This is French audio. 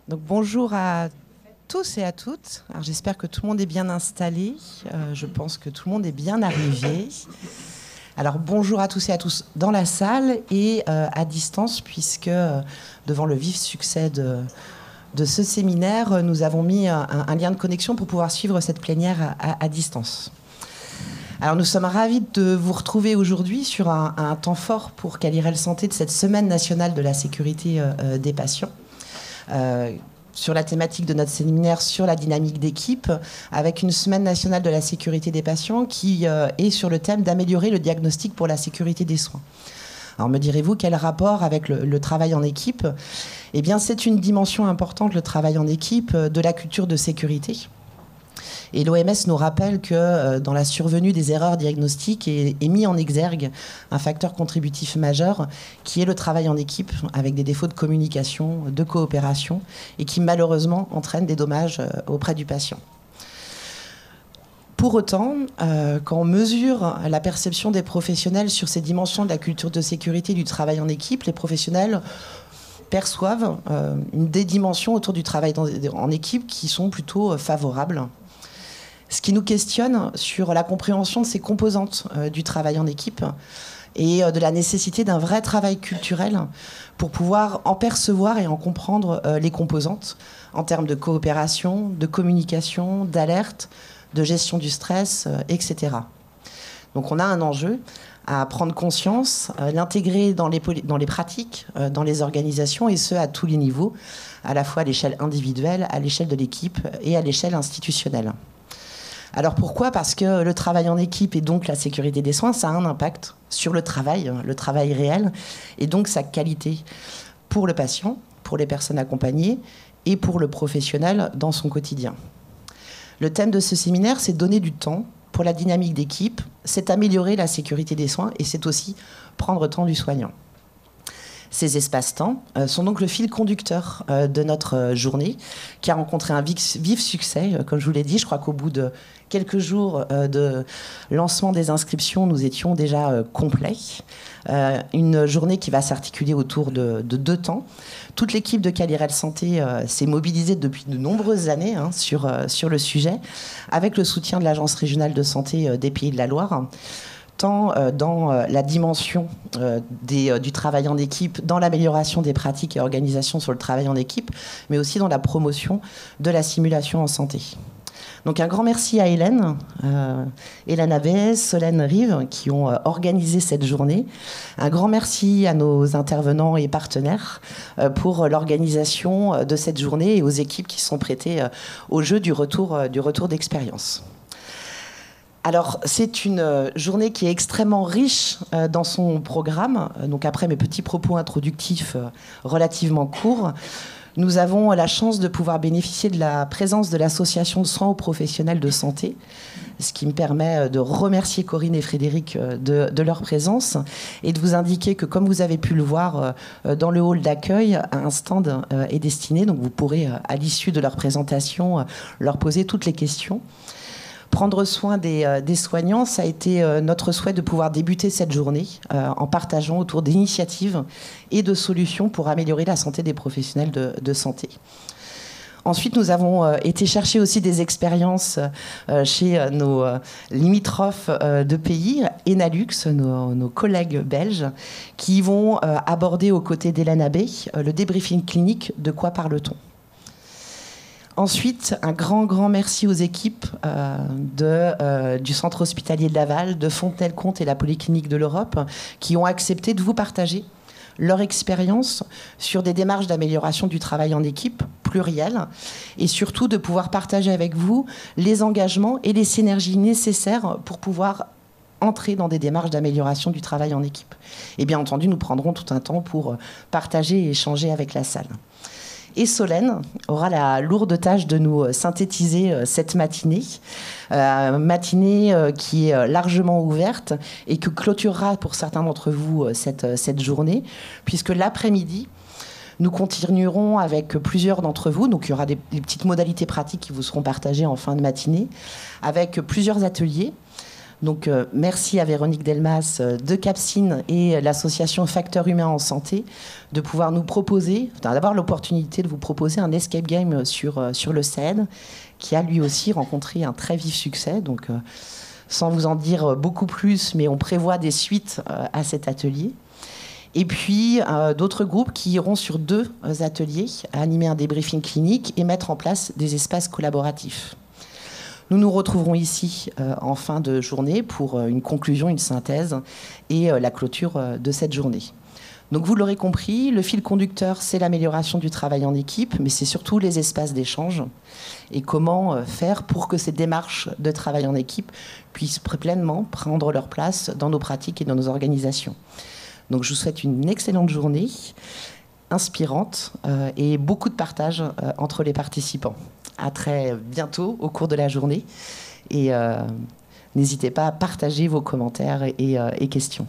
Donc bonjour à tous et à toutes. Alors j'espère que tout le monde est bien installé. Je pense que tout le monde est bien arrivé. Alors bonjour à tous et à tous dans la salle et à distance, puisque devant le vif succès de ce séminaire, nous avons mis un lien de connexion pour pouvoir suivre cette plénière à distance. Alors nous sommes ravis de vous retrouver aujourd'hui sur un temps fort pour Quali-Rel Santé de cette Semaine nationale de la sécurité des patients. Sur la thématique de notre séminaire sur la dynamique d'équipe, avec une Semaine nationale de la sécurité des patients qui est sur le thème d'améliorer le diagnostic pour la sécurité des soins. Alors me direz-vous, quel rapport avec le travail en équipe ? Eh bien, c'est une dimension importante, le travail en équipe, de la culture de sécurité. Et l'OMS nous rappelle que dans la survenue des erreurs diagnostiques est mis en exergue un facteur contributif majeur qui est le travail en équipe avec des défauts de communication, de coopération et qui malheureusement entraîne des dommages auprès du patient. Pour autant, quand on mesure la perception des professionnels sur ces dimensions de la culture de sécurité du travail en équipe, les professionnels perçoivent des dimensions autour du travail en équipe qui sont plutôt favorables. Ce qui nous questionne sur la compréhension de ces composantes du travail en équipe et de la nécessité d'un vrai travail culturel pour pouvoir en percevoir et en comprendre les composantes en termes de coopération, de communication, d'alerte, de gestion du stress, etc. Donc on a un enjeu à prendre conscience, l'intégrer dans les pratiques, dans les organisations, et ce à tous les niveaux, à la fois à l'échelle individuelle, à l'échelle de l'équipe et à l'échelle institutionnelle. Alors pourquoi ? Parce que le travail en équipe et donc la sécurité des soins, ça a un impact sur le travail réel, et donc sa qualité pour le patient, pour les personnes accompagnées et pour le professionnel dans son quotidien. Le thème de ce séminaire, c'est donner du temps pour la dynamique d'équipe, c'est améliorer la sécurité des soins et c'est aussi prendre temps du soignant. Ces espaces-temps sont donc le fil conducteur de notre journée, qui a rencontré un vif succès. Comme je vous l'ai dit, je crois qu'au bout de quelques jours de lancement des inscriptions, nous étions déjà complets. Une journée qui va s'articuler autour de 2 temps. Toute l'équipe de Quali-Rel Santé s'est mobilisée depuis de nombreuses années sur le sujet, avec le soutien de l'Agence régionale de santé des Pays de la Loire, tant dans la dimension du travail en équipe, dans l'amélioration des pratiques et organisations sur le travail en équipe, mais aussi dans la promotion de la simulation en santé. Donc un grand merci à Hélène Abbé, Solène Rive, qui ont organisé cette journée. Un grand merci à nos intervenants et partenaires pour l'organisation de cette journée et aux équipes qui sont prêtées au jeu du retour d'expérience. Alors, c'est une journée qui est extrêmement riche dans son programme. Donc, après mes petits propos introductifs relativement courts, nous avons la chance de pouvoir bénéficier de la présence de l'association de soins aux professionnels de santé, ce qui me permet de remercier Corinne et Frédéric de leur présence et de vous indiquer que, comme vous avez pu le voir dans le hall d'accueil, un stand est destiné. Donc, vous pourrez, à l'issue de leur présentation, leur poser toutes les questions. Prendre soin des soignants, ça a été notre souhait de pouvoir débuter cette journée en partageant autour d'initiatives et de solutions pour améliorer la santé des professionnels de santé. Ensuite, nous avons été chercher aussi des expériences chez nos limitrophes de pays, Enalux, nos collègues belges, qui vont aborder aux côtés d'Hélène Abbé le débriefing clinique de quoi parle-t-on. Ensuite, un grand merci aux équipes du centre hospitalier de Laval, de Fontenay-le-Comte et la Polyclinique de l'Europe, qui ont accepté de vous partager leur expérience sur des démarches d'amélioration du travail en équipe plurielle et surtout de pouvoir partager avec vous les engagements et les synergies nécessaires pour pouvoir entrer dans des démarches d'amélioration du travail en équipe. Et bien entendu, nous prendrons tout un temps pour partager et échanger avec la salle. Et Solène aura la lourde tâche de nous synthétiser cette matinée, qui est largement ouverte et que clôturera pour certains d'entre vous cette journée, puisque l'après-midi, nous continuerons avec plusieurs d'entre vous. Donc il y aura des petites modalités pratiques qui vous seront partagées en fin de matinée, avec plusieurs ateliers Donc, merci à Véronique Delmas de Capsine et l'association Facteurs Humains en Santé de pouvoir nous proposer, d'avoir l'opportunité de vous proposer un escape game sur le CED, qui a lui aussi rencontré un très vif succès. Donc, sans vous en dire beaucoup plus, mais on prévoit des suites à cet atelier. Et puis, d'autres groupes qui iront sur 2 ateliers, animer un débriefing clinique et mettre en place des espaces collaboratifs. Nous nous retrouverons ici en fin de journée pour une conclusion, une synthèse et la clôture de cette journée. Donc vous l'aurez compris, le fil conducteur, c'est l'amélioration du travail en équipe, mais c'est surtout les espaces d'échange et comment faire pour que ces démarches de travail en équipe puissent pleinement prendre leur place dans nos pratiques et dans nos organisations. Donc je vous souhaite une excellente journée, inspirante et beaucoup de partage entre les participants. À très bientôt au cours de la journée et n'hésitez pas à partager vos commentaires et questions.